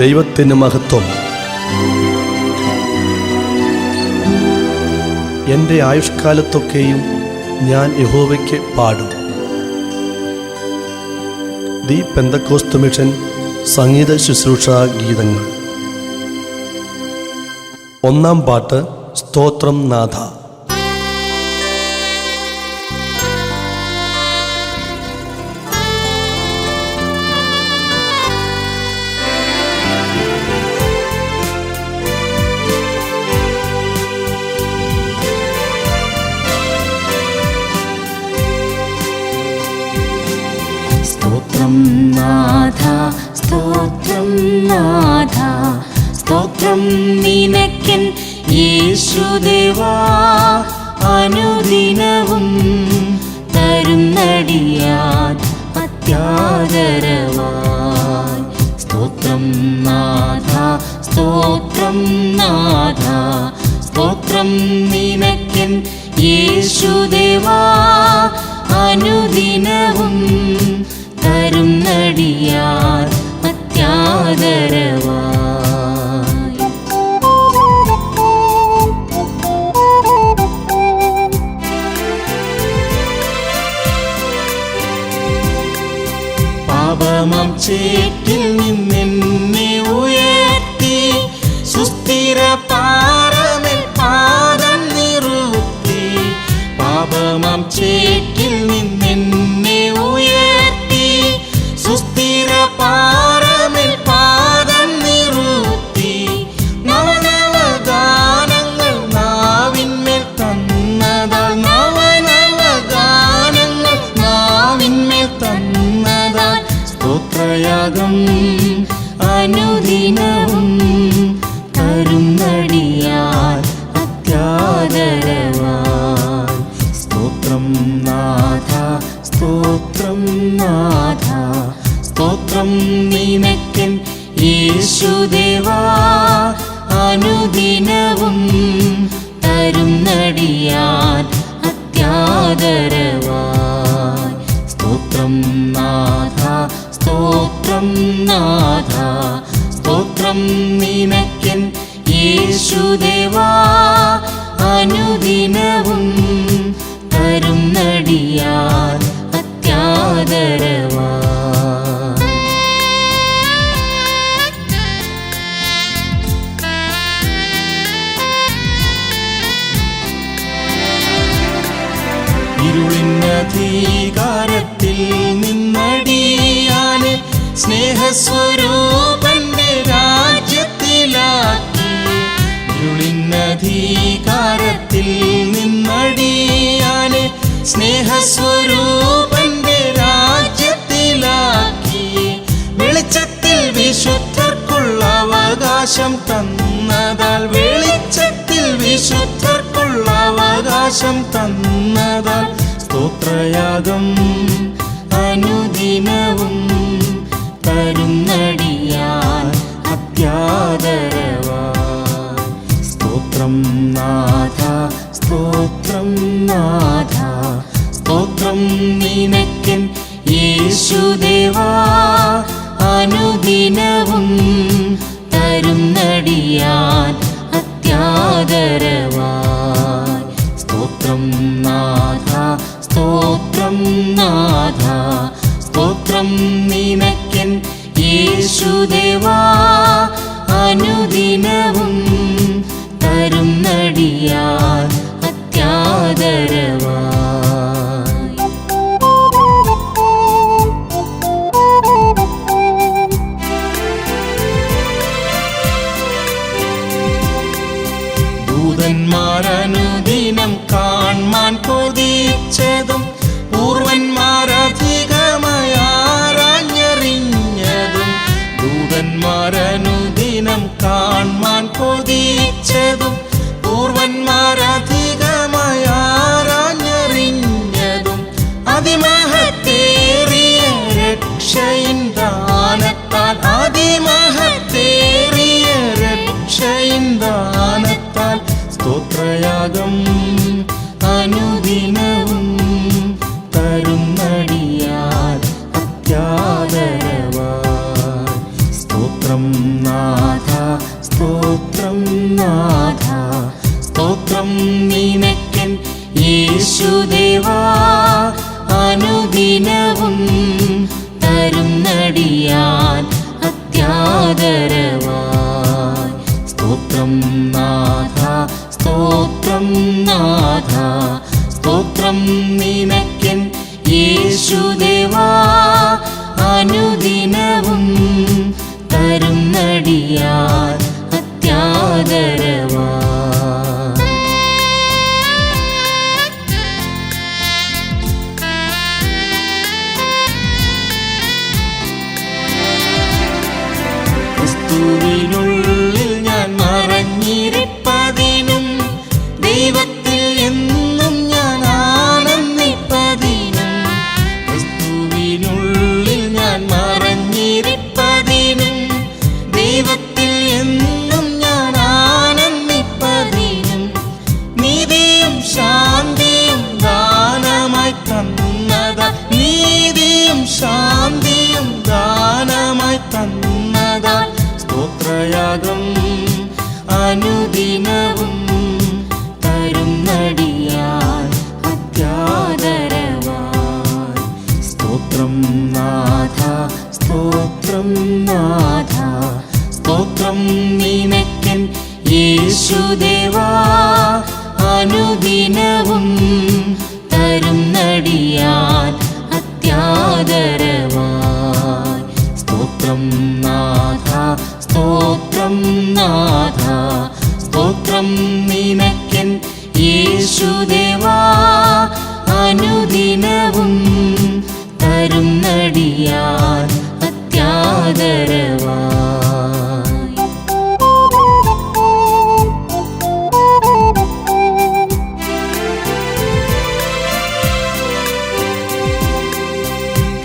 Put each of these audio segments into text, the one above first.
ദൈവത്തിന് മഹത്വം. എൻ്റെ ആയുഷ്കാലത്തൊക്കെയും ഞാൻ യഹോവയ്ക്ക് പാടും. ദി പെന്തക്കോസ്ത് മിഷൻ സംഗീത ശുശ്രൂഷാ ഗീതങ്ങൾ. ഒന്നാം പാട്ട്, സ്തോത്രം നാഥ. സ്തോത്രം നാഥ, സ്തോത്രം നാഥ, സ്തോത്രം നിനക്കൻ യേശുദേവാ. അനുദിനവും തരുന്നടിയാൻ അത്യാദരവായി. സ്തോത്രം നാഥ, സ്തോത്രം നാഥ, സ്തോത്രം നിനക്കൻ യേശുദേവാ. അനുദിനവും തരുന്നടിയാൻ അത്യാദരവായി. പാപമാം ചേറ്റിൽ നിന്നെന്നെ ഉയർത്തി, സുസ്ഥിര പാറമേൽ പാദം നിറുത്തി. പാപമാം ചേറ്റിൽ നിന്നെന്നെ ഉയർത്തി, സുസ്ഥിര പാറമേൽ പാദം നിറുത്തി. നവനവഗാനങ്ങൾ നാവിന്മേൽ തന്നതാൽ, നവനവഗാനങ്ങൾ നാവിന്മേൽ തന്നതാൽ. സ്തോത്രയാഗം അനുദിനവും തരുന്നടിയാൽ അത്യാദരവായി. സ്തോത്രം നാഥ, സ്തോത്രം നാഥ, സ്തോത്രം നിനക്കൻ യേശുദേവാ. അനുദിനവും തരുന്നടിയാൻ അത്യാദരവായി. സ്തോത്രം നാഥ, സ്തോത്രം നാഥ, സ്തോത്രം നിനക്കൻ യേശുദേവാ. അനുദിനവും തരുന്നടിയാൻ അത്യാദരവായി. ഇരുളിനധികാരത്തിൽ നിന്നടിയാനെ സ്നേഹസ്വരൂപന്റെ രാജ്യത്തിലാക്കി. ഇരുളിനധികാരത്തിൽ നിന്നടിയാനെ സ്നേഹസ്വരൂപന്റെ രാജ്യത്തിലാക്കി. വെളിച്ചത്തിൽ വിശുദ്ധർക്കുള്ള അവകാശം തന്നതാൽ, വെളിച്ചത്തിൽ വിശുദ്ധർക്കുള്ള അവകാശം തന്നതാൽ. സ്തോത്രയാഗം അനുദിനവും തരുന്നടിയാൻ അത്യാദരവായി. സ്തോത്രം നാഥ, സ്തോത്രം നാഥ, സ്തോത്രം നിനക്കൻ യേശുദേവാ. അനുദിനവും തരുന്നടിയാൻ അത്യാദരവായി. സ്തോത്രം നാഥ, സ്തോത്രം നാഥ, സ്തോത്രം നിനക്കൻ യേശുദേവാ. അനുദിനവും തരുന്നടിയാൻ അത്യാദരവായി. ദൂതന്മാരനുദിനം കാൺമാൻ കൊതിച്ചതും, പൂർവന്മാരധികമായാറാഞ്ഞറിഞ്ഞതും. ദൂതന്മാരനുദിനം കാൺമാൻ യേശുദേവാ അനുദിനവും തരുന്നടിയാൻ അത്യാദരവായി. സ്തോത്രം നാഥ സ്തോത്രം നാഥ സ്തോത്രം നിനക്കൻ യേശുദേവാ അനുദിനവും തരുന്നടിയാൻ അത്യാദരവായി. ക്രിസ്തുവിനുള്ളിൽ ഞാൻ മറഞ്ഞിരിപ്പതിനും ദൈവത്തിൽ എന്നും ഞാൻ ആനന്ദിപ്പതിനും. ക്രിസ്തുവിനുള്ളിൽ ഞാൻ മറഞ്ഞിരിപ്പതിനും ദൈവത്തിൽ എന്നും ഞാൻ ആനന്ദിപ്പതിനും. നീതിയും ശാന്തിയും ദാനമായി തന്നതാ, നീതിയും ശാന്തിയും ദാനമായി തന്നതാ. സ്തോത്രയാഗം അനുദിനവും തരുന്നടിയാൻ അത്യാദരവായി. സ്തോത്രം നാഥ സ്തോത്രം നാഥ സ്തോത്രം നിനക്കൻ യേശുദേവാ അനുദിനവും തരുന്നടിയാൻ അത്യാദരവായി. സ്തോത്രം നാഥ സ്തോത്രം നാഥ സ്തോത്രം നിനക്കൻ യേശുദേവാ അനുദിനവും തരുന്നടിയാൻ അത്യാദരവായി.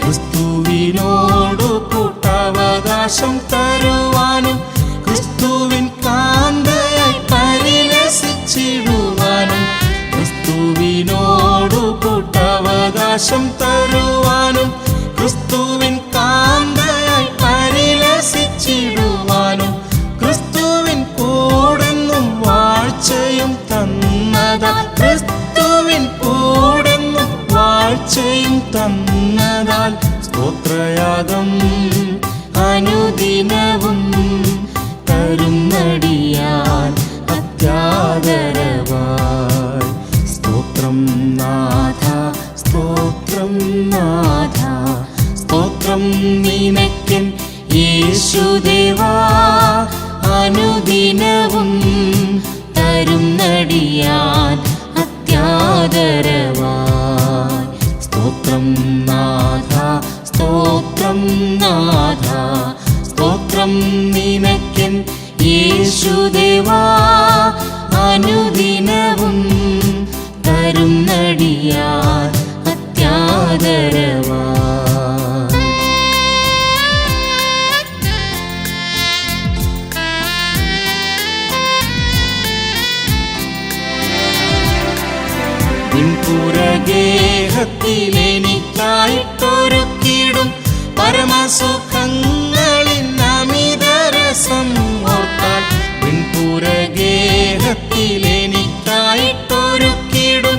ക്രിസ്തുവിനോടു കൂട്ടവകാശം തരുവാനും ക്രിസ്തുവിൻ കാന്തയായി പരിലസിച്ചിടുവാനും. ക്രിസ്തുവിനോടു കൂട്ടവകാശം തരുവാനും ക്രിസ്തുവിൻ കാന്തയായി പരിലസിച്ചിടുവാനും. ക്രിസ്തുവിൻ കൂടെന്നും വാഴ്ചയും തന്നതാ, ക്രിസ്തുവിൻ കൂടെന്നും വാഴ്ചയും തന്നതാൽ. സ്തോത്രയാഗം അനുദിനവും തരുന്നടിയാൻ അത്യാദരവായി. സ്തോത്രം നാഥ സ്തോത്രം നാഥ സ്തോത്രം നിനക്കൻ യേശുദേവാ അനുദിനവും തരുന്നടിയാൻ അത്യാദരവായി. സ്തോത്രം നാഥ സ്തോത്രം നാഥ സ്തോത്രം നിനക്കൻ യേശുദേവാ അനുദിനവും തരുന്നടിയാൻ അത്യാദരവായി. പിൻപുറഗേഹത്തിലെനിക്കായിട്ടൊരുക്കിടും പരമസുഖങ്ങളിൽ അമിതരസം ഓർത്താൽ. പിൻപുറഗേഹത്തിലെനിക്കായിട്ടൊരുക്കിടും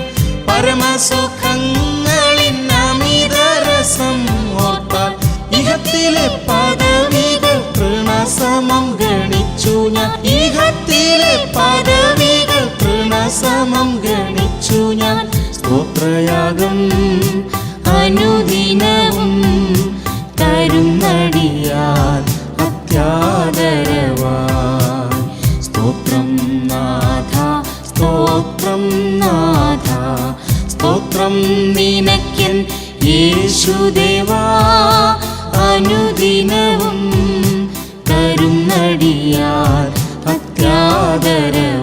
പരമസുഖങ്ങളിൽ അമിതരസം ഓർത്താൽ. ഇഹത്തിലെ പദവികൾ തൃണസമം ഗണിച്ചു ഞാൻ, ഇഹത്തിലെ പദവികൾ തൃണസമം ഗണിച്ചു ഞാൻ. സ്തോത്രയാഗം അനുദിനവും തരുന്നടിയാൻ അത്യാദരവായി. സ്തോത്രം നാഥ സ്തോത്രം നാഥ സ്തോത്രം നിനക്കൻ യേശുദേവാ അനുദിനവും തരുന്നടിയാൻ അത്യാദരവായി.